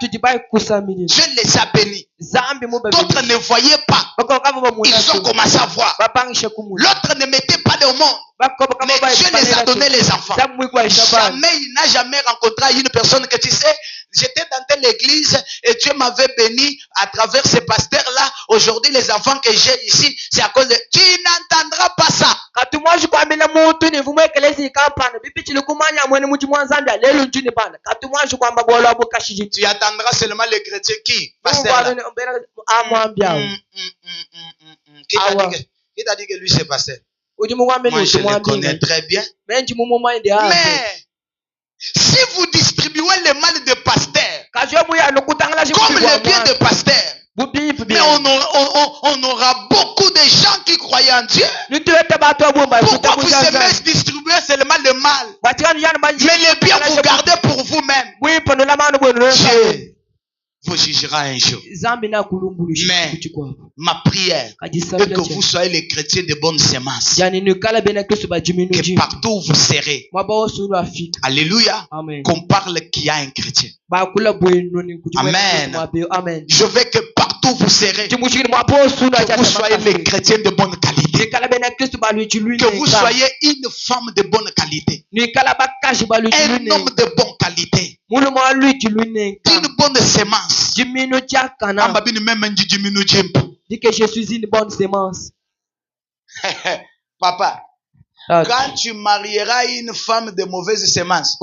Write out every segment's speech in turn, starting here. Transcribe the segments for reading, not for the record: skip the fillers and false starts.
Dieu les a bénis. D'autres ne voyaient pas. Ils ont commencé à voir. L'autre ne mettait pas au monde. Mais Dieu les a donné les enfants. Jamais, il n'a jamais rencontré une personne que tu sais, j'étais dans telle église et Dieu m'avait béni à travers ces pasteurs-là. Aujourd'hui, les enfants que j'ai ici, c'est à cause de... Tu n'entendras pas ça. Tu attendras seulement les chrétiens qui? Pasteur. Qui t'a dit que lui c'est pasteur? Moi je le connais très bien. Mais si vous distribuez le mal de pasteur comme le bien de pasteur, mais on aura beaucoup de gens qui croient en Dieu. Pourquoi vous aimez distribuer seulement le mal, mais le bien vous gardez pour vous-même? Dieu vous jugera un jour. Mais ma prière est que vous soyez les chrétiens de bonne sémence. Que partout où vous serez, alléluia, qu'on parle qu'il y a un chrétien. Amen. Je veux que partout où vous serez, que vous soyez les chrétiens de bonne qualité. Que vous soyez une femme de bonne qualité. Un homme de bonne qualité. Une bonne sémence. Dis que je suis une bonne sémence. Papa, quand tu marieras une femme de mauvaise sémence,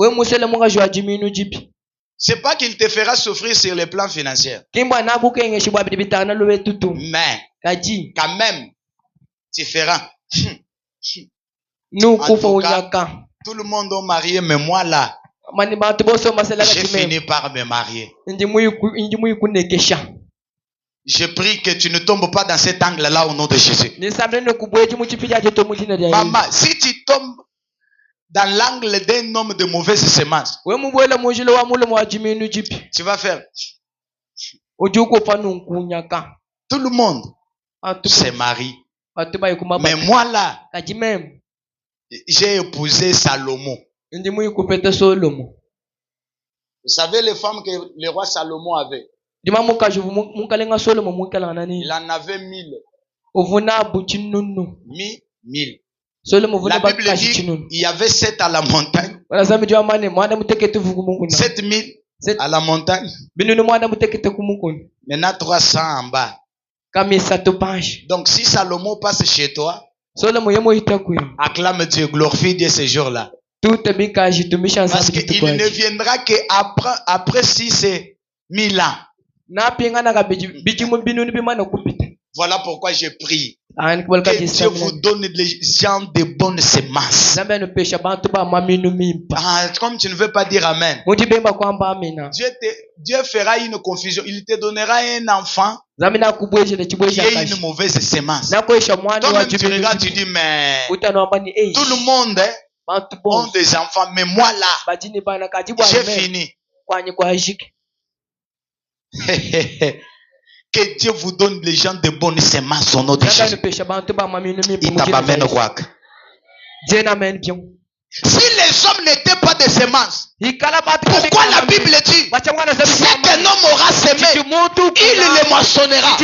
c'est pas qu'il te fera souffrir sur le plan financier. Mais quand même, tu feras. En tout cas, tout le monde est marié, mais moi là, j'ai fini par me marier. Je prie que tu ne tombes pas dans cet angle-là au nom de Jésus. Maman, si tu tombes dans l'angle d'un homme de mauvaise sémence, tu vas faire. Tout le monde se marie. Mais moi là, j'ai épousé Salomon. Vous savez les femmes que le roi Salomon avait? Il en avait 1000. 1000. La Bible dit il y avait 7 à la montagne. 7000 à la montagne. Maintenant 300 en bas. Donc si Salomon passe chez toi, acclame Dieu, glorifie Dieu ce jour-là. Parce qu'il ne viendra qu'après 6000 ans. Voilà pourquoi je prie que Dieu vous donne les gens de bonnes semences. Comme tu ne veux pas dire Amen, Dieu fera une confusion. Il te donnera un enfant qui a une mauvaise semence. Toi-même tu regardes, tu dis mais tout le monde a des enfants, mais moi là, j'ai fini. Que Dieu vous donne les gens de bonnes semences au nom de Jésus. Si les hommes n'étaient pas des semences, pourquoi la Bible dit c'est qu'un homme aura semé, il le moissonnera?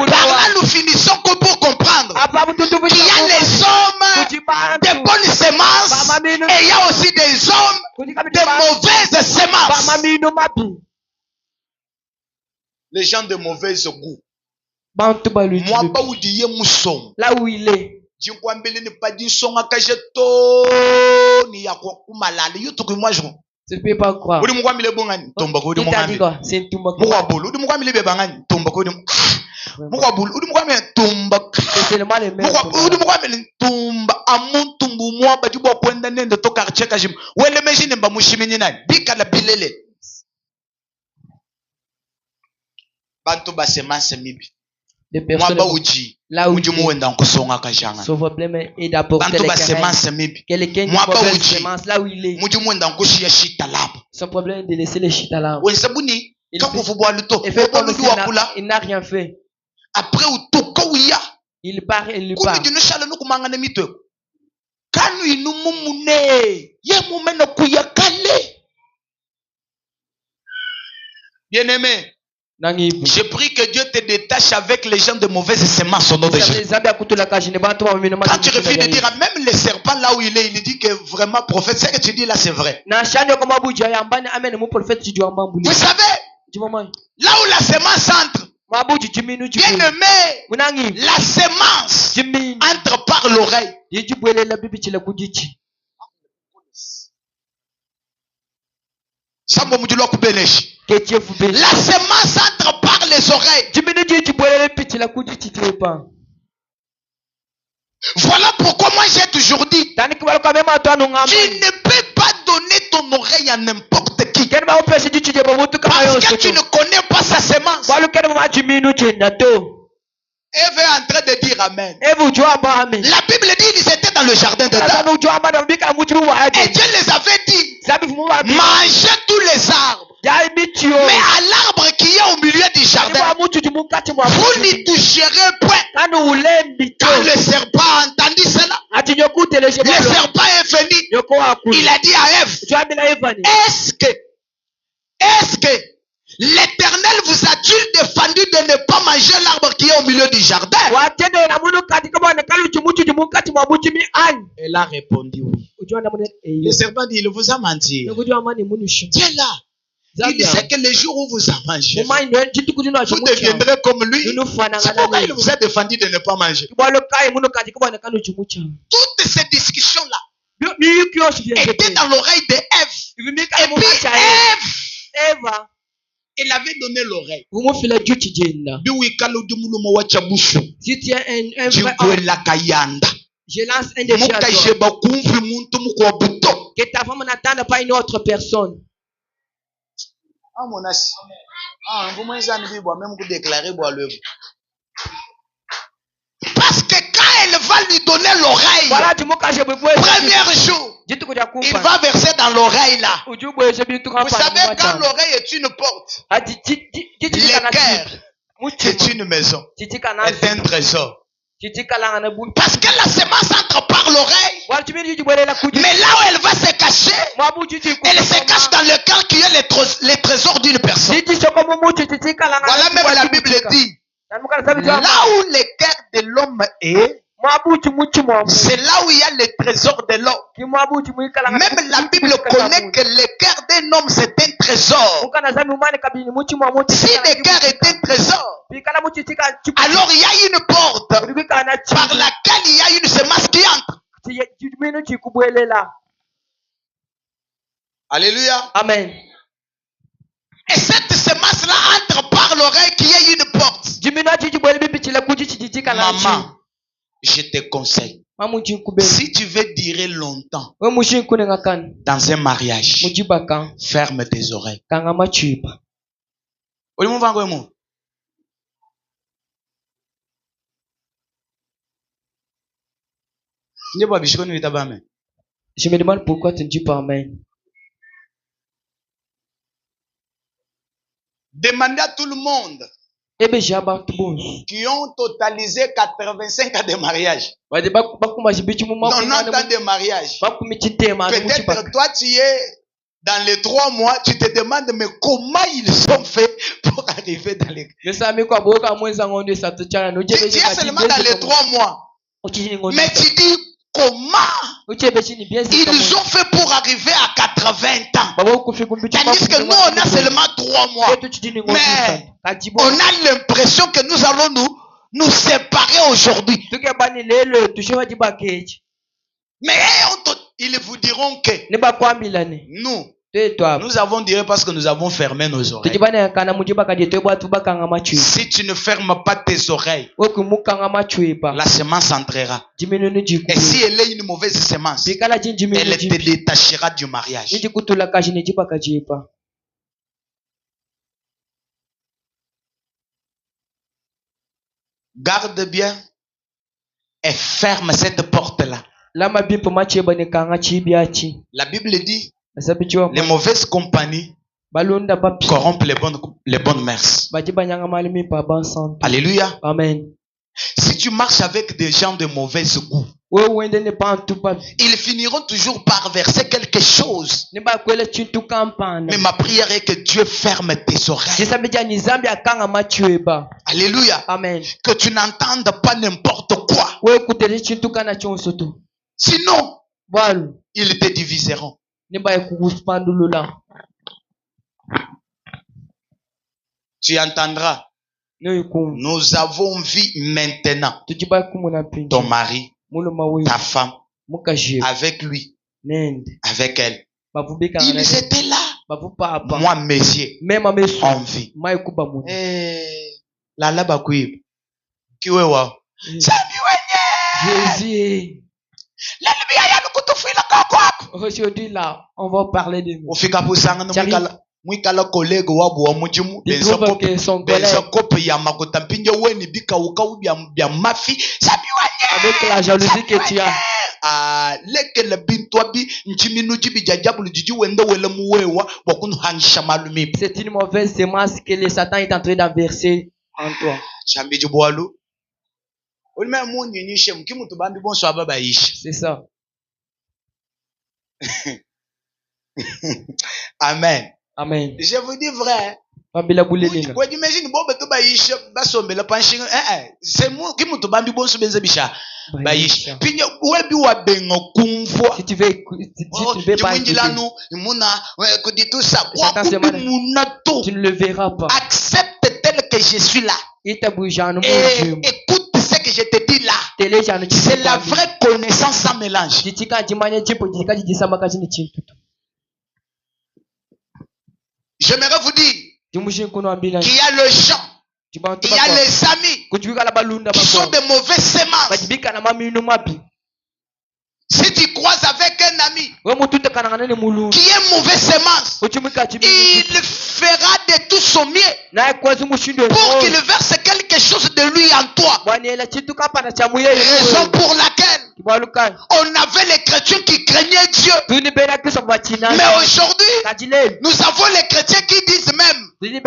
Par là nous finissons que pour comprendre qu'il y a les hommes de bonnes semences et il y a aussi des hommes de mauvaises semences. Les gens de mauvais goût. Moi, là où il est. Je ne peux pas croire. Il t'a dit quoi? C'est tout c'est seulement les mêmes. Des personnes là où son problème est d'apporter les quelqu'un qui problème semence là où il est. Son problème est de laisser les shit à l'arbre. Il n'a rien fait. Après il part et il part. Bien-aimé, je prie que Dieu te détache avec les gens de mauvaises semences au nom de Jésus. Quand tu refuses de dire, même le serpent là où il est, il dit que vraiment, prophète, ce que tu dis là, c'est vrai. Vous savez, là où la semence entre, bien-aimé, la semence entre par l'oreille. La semence entre par les oreilles. Voilà pourquoi moi j'ai toujours dit, tu ne peux pas donner ton oreille à n'importe qui. Parce que tu ne connais pas sa semence. Ève est en train de dire Amen. La Bible dit qu'ils étaient dans le jardin de Dieu. Et Dieu les avait dit, mangez tous les arbres. Mais à l'arbre qui est au milieu du jardin, vous n'y toucherez point. Quand le serpent a entendu cela, le serpent est venu. Il a dit à Ève, est-ce que l'Éternel vous a-t-il défendu de ne pas manger l'arbre qui est au milieu du jardin? Elle a répondu oui. Le serpent dit, il vous a menti. Dieu là. Il sait que le jour où vous en mangez, vous deviendrez comme lui. C'est pourquoi il vous a défendu de ne pas manger. Toutes ces discussions-là étaient dans l'oreille d'Ève. Et puis Ève, elle avait donné l'oreille. Je lance un défi à toi. Que ta femme n'attende pas une autre personne. Parce que quand elle va lui donner l'oreille, premier jour, il va verser dans l'oreille là. Vous savez, quand l'oreille est une porte, le cœur est une maison, est un trésor. Parce que la semence entre par l'oreille. Mais là où elle va se cacher, elle se cache dans le cœur qui est les trésors d'une personne. Voilà même la Bible dit, là où le cœur de l'homme est, c'est là où il y a les trésors de l'homme. Même la Bible connaît que le cœur d'un homme c'est un trésor. Si le cœur est un trésor, alors il y a une porte par laquelle il y a une semence qui entre. Alléluia. Amen. Et cette semence-là entre par l'oreille qui est une porte. Maman, je te conseille, si tu veux durer longtemps dans un mariage, ferme tes oreilles. Je me demande pourquoi tu ne dis pas Amen. Demandez à tout le monde qui ont totalisé 85 ans de mariage. 90 ans de mariage. Peut-être toi tu es dans les 3 mois, tu te demandes mais comment ils ont fait pour arriver dans les... Tu es seulement dans les 3 mois. Mais tu dis comment ils ont fait pour arriver à 80 ans. Tandis que nous on a seulement 3 mois. Mais on a l'impression que nous allons nous séparer aujourd'hui. Mais ils vous diront que nous avons dit parce que nous avons fermé nos oreilles. Si tu ne fermes pas tes oreilles, la semence entrera. Et si elle est une mauvaise semence, elle te détachera du mariage. Garde bien et ferme cette porte-là. La Bible dit, les mauvaises compagnies corrompent les bonnes mœurs. Alléluia. Amen. Si tu marches avec des gens de mauvaise goût, ils finiront toujours par verser quelque chose. Mais ma prière est que Dieu ferme tes oreilles. Alléluia. Amen. Que tu n'entendes pas n'importe quoi. Sinon, ils te diviseront. Tu entendras. Nous avons vu maintenant ton mari, ta femme, avec lui, avec elle. Ils étaient là. Moi, messieurs, on vit. Lala bakuib. Kiwewa. Aujourd'hui là, on va parler de nous. Mwikala collègue wabu wa mujimu benzo kope ya makota mpinje weni bika ukau bya mafi sabi wanye avec la jalousie que tu as. Leke le bintwa bi nchiminu jibi jajabu jiji wende wele muwewa wakunu hanisha malumi. C'est une mauvaise semence que le Satan est en train d'enverser en toi. Chambi jibwalu. Ulime munyi nishe mkimu tubambi bonso ababa ishi. C'est ça. Amen. Amen. Je vous dis vrai. Imagine bobe to baisha basombela panshinga c'est moi qui muto bambi bonso benza bisha baisha pinya webi wa bengo kumfwa si tu veux pas lanu muna ko dit tout ça tu ne le verras pas. Accepte tel que je suis là et écoute ce que je te dis là. C'est la vraie connaissance sans mélange. J'aimerais vous dire qu'il y a le gens, il y a les amis qui sont de mauvaises semences. Si tu croises avec un ami qui est mauvaise semence, il fera de tout son mieux pour qu'il verse quelque chose de lui en toi. Raison pour laquelle on avait les chrétiens qui craignaient Dieu. Mais aujourd'hui, nous avons les chrétiens qui disent même si Dieu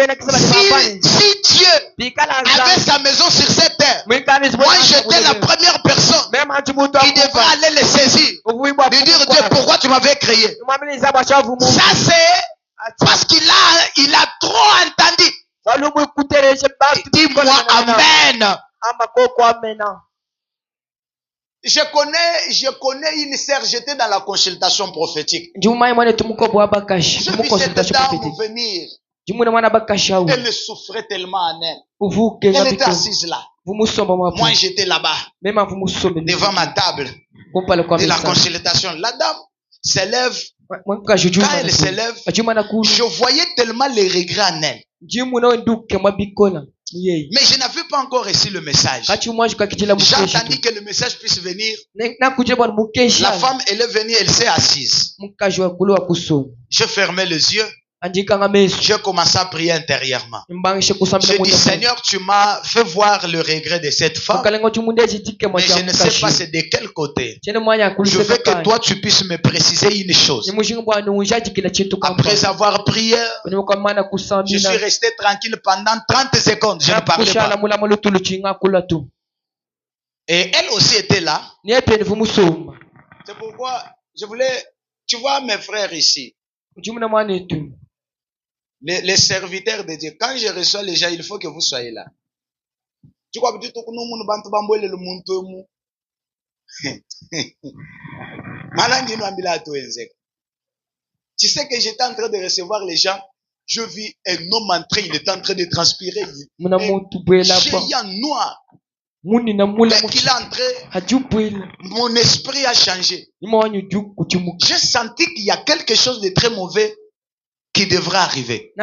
avait sa maison sur cette terre, moi j'étais la première personne qui devrait aller le saisir. De dire Dieu, pourquoi tu m'avais créé? Ça c'est parce qu'il a trop entendu. Dis-moi Amen. Je connais une sœur, j'étais dans la consultation prophétique. Je vis cette dame venir. Elle souffrait tellement en elle. Elle était assise là. Moi j'étais là-bas, devant ma table de la consultation. La dame s'élève. Quand elle s'élève, je voyais tellement les regrets en elle. Mais je n'avais pas encore reçu le message. J'ai attendu que le message puisse venir. La femme, elle est venue, elle s'est assise. Je fermais les yeux. J'ai commencé à prier intérieurement. J'ai dit, Seigneur, tu m'as fait voir le regret de cette femme, mais je ne sais pas c'est de quel côté. Je veux que toi, tu puisses me préciser une chose. Après avoir prié, je suis resté tranquille pendant 30 secondes. Je ne parlais pas. Et elle aussi était là. C'est pourquoi je voulais... Tu vois mes frères ici. Les serviteurs de Dieu, quand je reçois les gens, il faut que vous soyez là. Tu crois que tu sais que j'étais en train de recevoir les gens. Je vis un homme entré, il est en train de transpirer. Géant noir. Mais qu'il est entré, mon esprit a changé. J'ai senti qu'il y a quelque chose de très mauvais qui devrait arriver.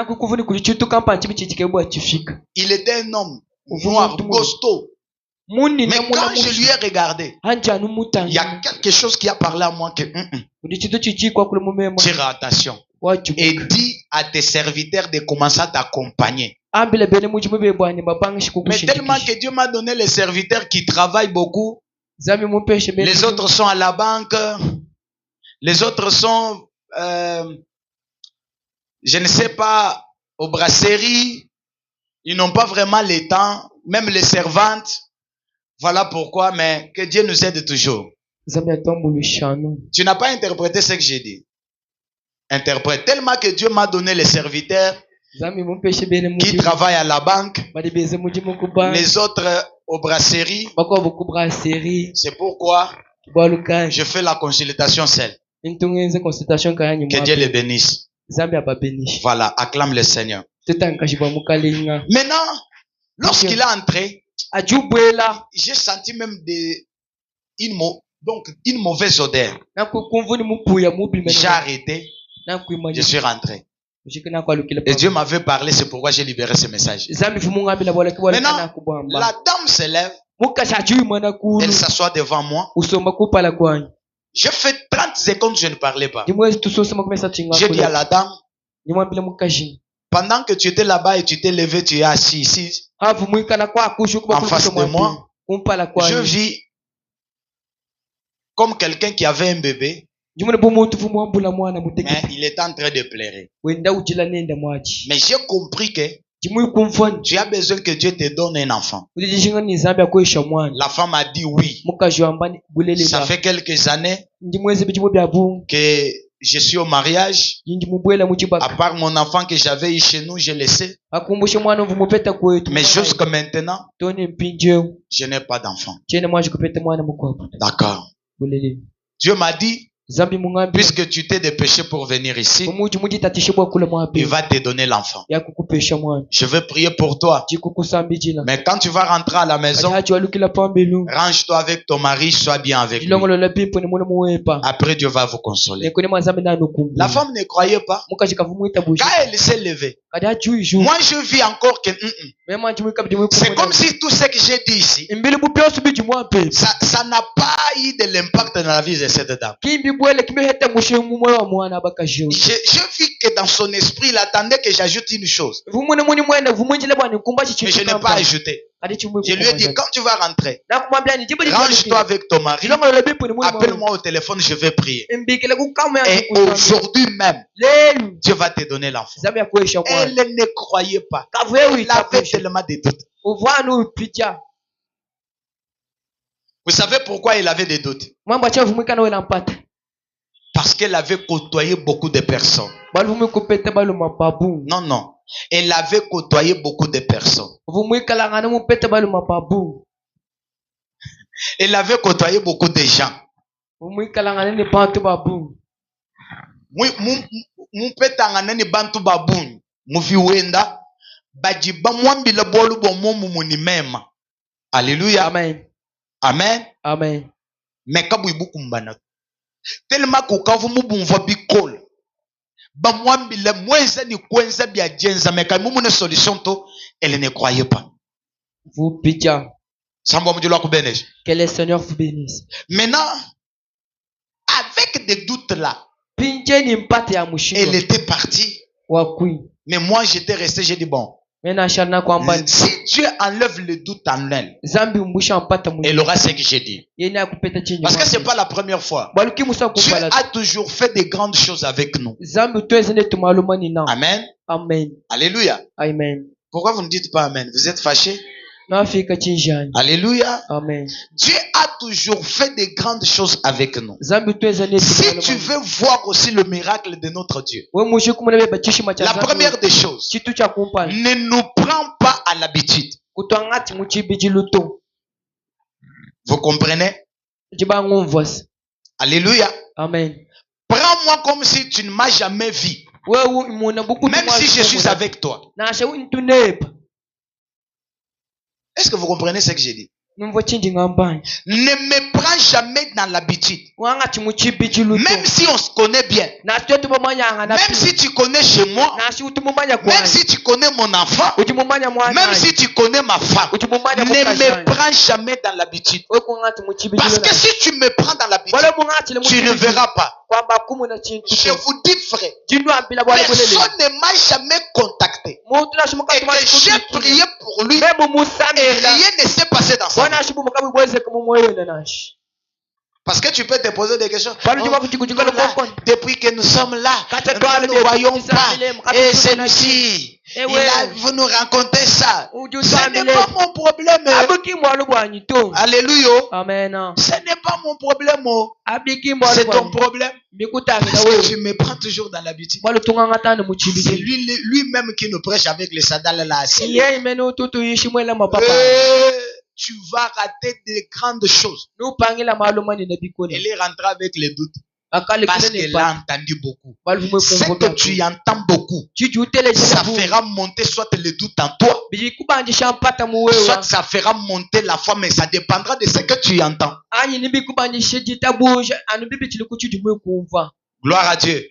Il était un homme noir, costaud. Mais quand je lui ai regardé, il y a quelque chose qui a parlé à moi que tire attention et dis à tes serviteurs de commencer à t'accompagner. Mais tellement que Dieu m'a donné les serviteurs qui travaillent beaucoup. Les autres sont à la banque. Les autres sont je ne sais pas, aux brasseries. Ils n'ont pas vraiment le temps. Même les servantes. Voilà pourquoi, mais que Dieu nous aide toujours. Tu n'as pas interprété ce que j'ai dit. Interprète. Tellement que Dieu m'a donné les serviteurs qui travaillent à la banque, les autres aux brasseries. C'est pourquoi je fais la consultation seule. Que Dieu les bénisse. Voilà, acclame le Seigneur. Maintenant, lorsqu'il est entré, j'ai senti même une mauvaise odeur. J'ai arrêté, je suis rentré. Et Dieu m'avait parlé, c'est pourquoi j'ai libéré ce message. Maintenant, la dame se lève, elle s'assoit devant moi. J'ai fait 30 secondes, je ne parlais pas. J'ai dit à la dame, pendant que tu étais là-bas et tu t'es levé, tu es assis ici, en face de moi, je vis comme quelqu'un qui avait un bébé, mais il est en train de pleurer. Mais j'ai compris que tu as besoin que Dieu te donne un enfant. La femme a dit oui. Ça fait quelques années que je suis au mariage. À part mon enfant que j'avais eu chez nous, j'ai laissé. Mais jusqu'à maintenant, je n'ai pas d'enfant. D'accord. Dieu m'a dit, puisque tu t'es dépêché pour venir ici, il va te donner l'enfant. Je vais prier pour toi. Mais quand tu vas rentrer à la maison, range-toi avec ton mari, sois bien avec lui. Après, Dieu va vous consoler. La femme ne croyait pas. Quand elle s'est levée, moi je vis encore que... C'est comme si tout ce que j'ai dit ici, ça n'a pas eu de l'impact dans la vie de cette dame. Je vis que dans son esprit, il attendait que j'ajoute une chose. Mais je n'ai pas ajouté. Je lui ai dit, quand tu vas rentrer, range-toi avec ton mari, appelle-moi au téléphone, je vais prier. Et aujourd'hui même, Dieu va te donner l'enfant. Elle ne croyait pas. Elle avait tellement de doutes. Vous savez pourquoi elle avait des doutes? Parce qu'elle avait côtoyé beaucoup de personnes. Non, non. Elle avait côtoyé beaucoup de personnes. Elle avait côtoyé beaucoup de gens. Alléluia. Amen. Amen. Amen. Mais tellement que vous m'avez bicol. Solution, elle ne croyait pas. Vous pitié. Que le Seigneur vous bénisse. Maintenant, avec des doutes là, elle était partie. Mais moi, j'étais resté, j'ai dit bon. Si Dieu enlève le doute en elle, elle aura ce que j'ai dit. Parce que ce n'est pas la première fois. Dieu a toujours fait de grandes choses avec nous. Amen. Amen. Alléluia. Amen. Pourquoi vous ne dites pas Amen? Vous êtes fâchés? Alléluia. Amen. Dieu a toujours fait de grandes choses avec nous. Si tu veux voir aussi le miracle de notre Dieu, la première des choses, ne nous prends pas à l'habitude. Vous comprenez? Alléluia. Amen. Prends-moi comme si tu ne m'as jamais vu. Même si je suis avec toi. Est-ce que vous comprenez ce que j'ai dit? Ne me prends jamais dans l'habitude. Même si on se connaît bien. Même si tu connais chez moi. Même si tu connais mon enfant. Même si tu connais ma femme. Ne me prends jamais dans l'habitude. Parce que si tu me prends dans l'habitude, tu ne verras pas. Je vous dis frère, personne ne m'a jamais contacté. Et que j'ai prié pour lui et rien ne s'est passé dans sa vie. Parce que tu peux te poser des questions. Depuis que nous sommes là, nous ne voyons pas. Et celui-ci, vous nous racontez ça. Ce n'est pas mon problème. Alléluia. Amen. Ce n'est pas mon problème. C'est ton problème. Parce que tu me prends toujours dans l'habitude. C'est lui-même qui nous prêche avec les sandales là. Tu vas rater de grandes choses. Elle est rentrée avec les doutes. Parce qu'elle a entendu beaucoup. Ce que tu entends beaucoup, ça fera monter soit le doute en toi, soit ça fera monter la foi, mais ça dépendra de ce que tu entends. Gloire à Dieu.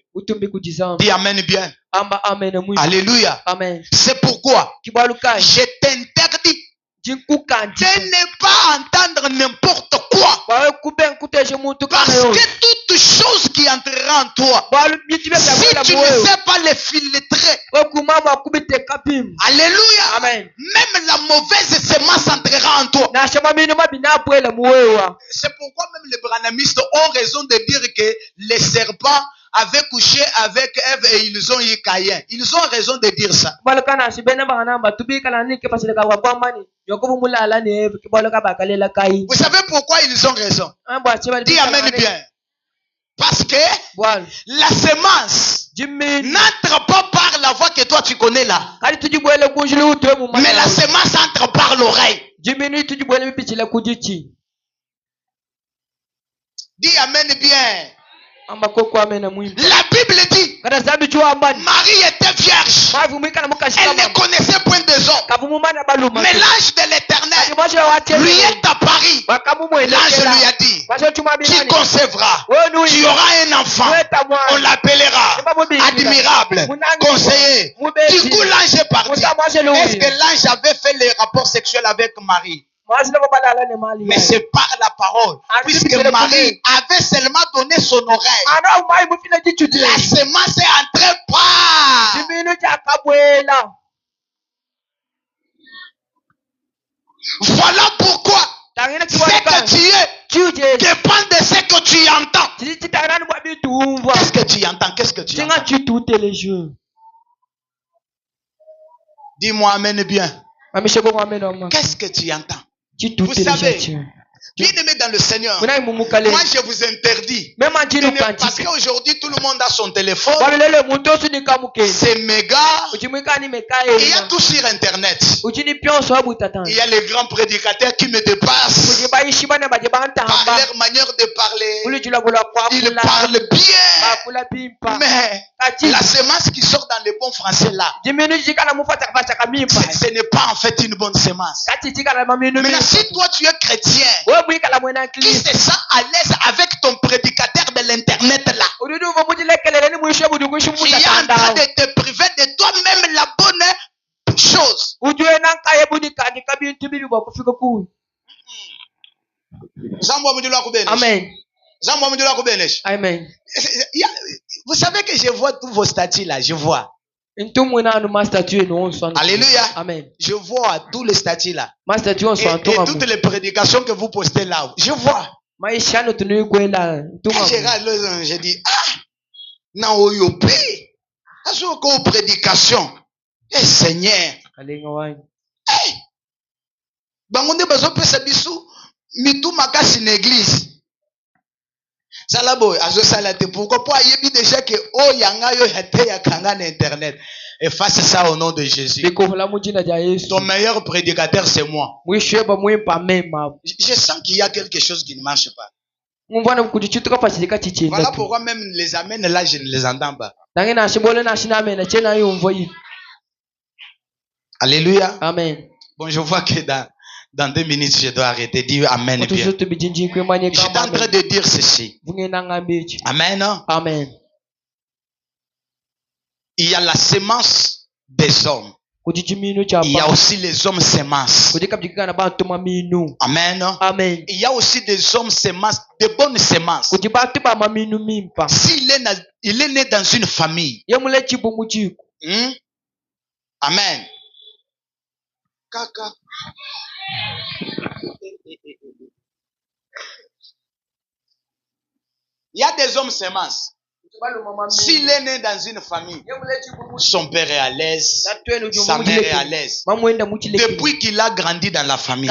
Dis amen bien. Alléluia. C'est pourquoi je t'interdis de ne pas entendre n'importe quoi. Parce que toute chose qui entrera en toi, si tu ne sais pas les filtrer, alléluia, amen, même la mauvaise semence entrera en toi. C'est pourquoi même les branhamistes ont raison de dire que les serpents avaient couché avec Ève et ils ont eu Caïn. Ils ont raison de dire ça. Vous savez pourquoi ils ont raison? Dis amen bien. Parce que la semence n'entre pas par la voie que toi tu connais là. Mais la semence entre par l'oreille. Dis amen bien. La Bible dit Marie était vierge. Elle ne connaissait point des hommes. Mais l'ange de l'Éternel lui est apparu. L'ange lui a dit, tu concevras, tu auras un enfant, on l'appellera admirable, conseiller. Du coup l'ange est parti. Est-ce que l'ange avait fait les rapports sexuels avec Marie? Mais c'est par la parole. Puisque Marie avait seulement donné son oreille, la semence est entrée par. Voilà pourquoi ce que tu es dépend de ce que tu entends. Qu'est-ce que tu entends? Qu'est-ce que tu entends? Dis-moi amen bien. Qu'est-ce que tu entends? Vous savez, bien-aimés dans le Seigneur, moi je vous interdis. Parce qu'aujourd'hui tout le monde a son téléphone. C'est méga. Il y a tout sur internet. Il y a les grands prédicateurs qui me dépassent. Par leur manière de parler, ils parlent bien. Mais la semence qui sort dans le bon français là, ce n'est pas en fait une bonne semence. Maintenant, si toi tu es chrétien, qui se sent à l'aise avec ton prédicateur de l'internet là, il est en train de te priver de toi-même la bonne chose. Amen. Amen. Vous savez que je vois tous vos statuts là, je vois. Alléluia. Amen. Je vois tous les statuts là. Et toutes les prédications que vous postez là, je vois. Quand je regarde, je dis, na oyopi. Azoko prédication. Eh Seigneur. Eh. Bangonde bazo pesa bisu mitu makasi n'église. Salabo azo salate pourquoi pas yebi déjà que oh yanga yo yate yakanga na internet. Efface ça au nom de Jésus. Ton meilleur prédicateur c'est moi. Je sens qu'il y a quelque chose qui ne marche pas. Voilà pourquoi même les amens là je ne les entends pas. Alléluia. Amen. Bon, je vois que dans 2 minutes je dois arrêter. Dis amen bien. J'étais en train de dire ceci. Amen. Amen. Il y a la semence des hommes. Il y a aussi les hommes semences. Amen. Amen. Il y a aussi des hommes semences, de bonnes semences. S'il est né dans une famille. Amen. Kaka. Il y a des hommes semences. S'il est né dans une famille, son père est à l'aise, sa mère est à l'aise. Depuis qu'il a grandi dans la famille,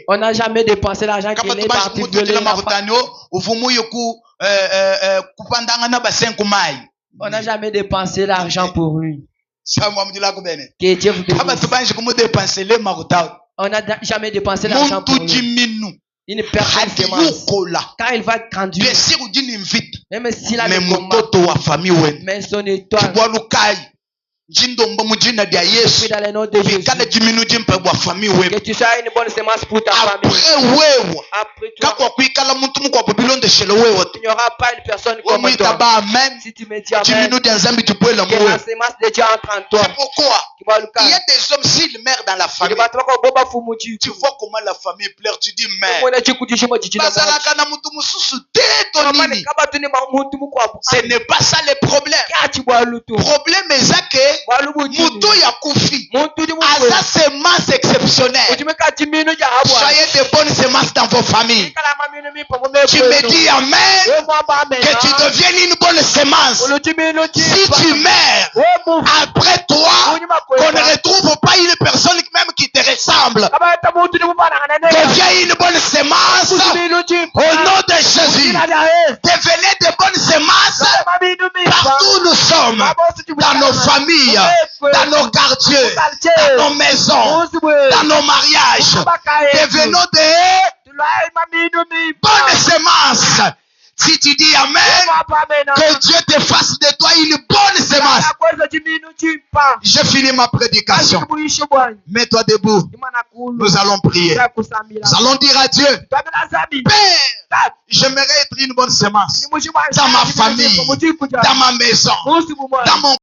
on n'a jamais dépensé l'argent qu'il est parti violer la famille. On n'a jamais dépensé l'argent pour lui. Que Dieu vous bénisse. On n'a jamais dépensé l'argent pour lui. Une personne semence. Quand il va grandir, même s'il a des combats, mais son étoile, dans le nom de Jésus, que tu sois une bonne semence pour ta famille. Après toi, il n'y aura pas une personne comme toi. Si tu me dis amen, que la semence de Dieu entre en toi. C'est pourquoi il y a des hommes, s'ils meurent dans la famille, tu vois comment la famille pleure, tu dis mère. Ce n'est pas ça le problème. Le problème est que Muto Yakufi a sa semence exceptionnelle. Soyez de bonnes semences dans vos familles. Tu me dis amen, que tu deviennes une bonne semence. Si tu meurs, après toi, qu'on ne retrouve pas une personne même qui te ressemble. Deviens une bonne semence au nom de Jésus. Devenez de bonnes semences partout où nous sommes, dans nos familles, dans nos quartiers, dans nos maisons, dans nos mariages. Devenons de bonnes semences. Si tu dis amen, que Dieu te fasse de toi une bonne semence. J'ai fini ma prédication. Mets-toi debout. Nous allons prier. Nous allons dire à Dieu, Père, j'aimerais être une bonne semence dans ma famille, dans ma maison, dans mon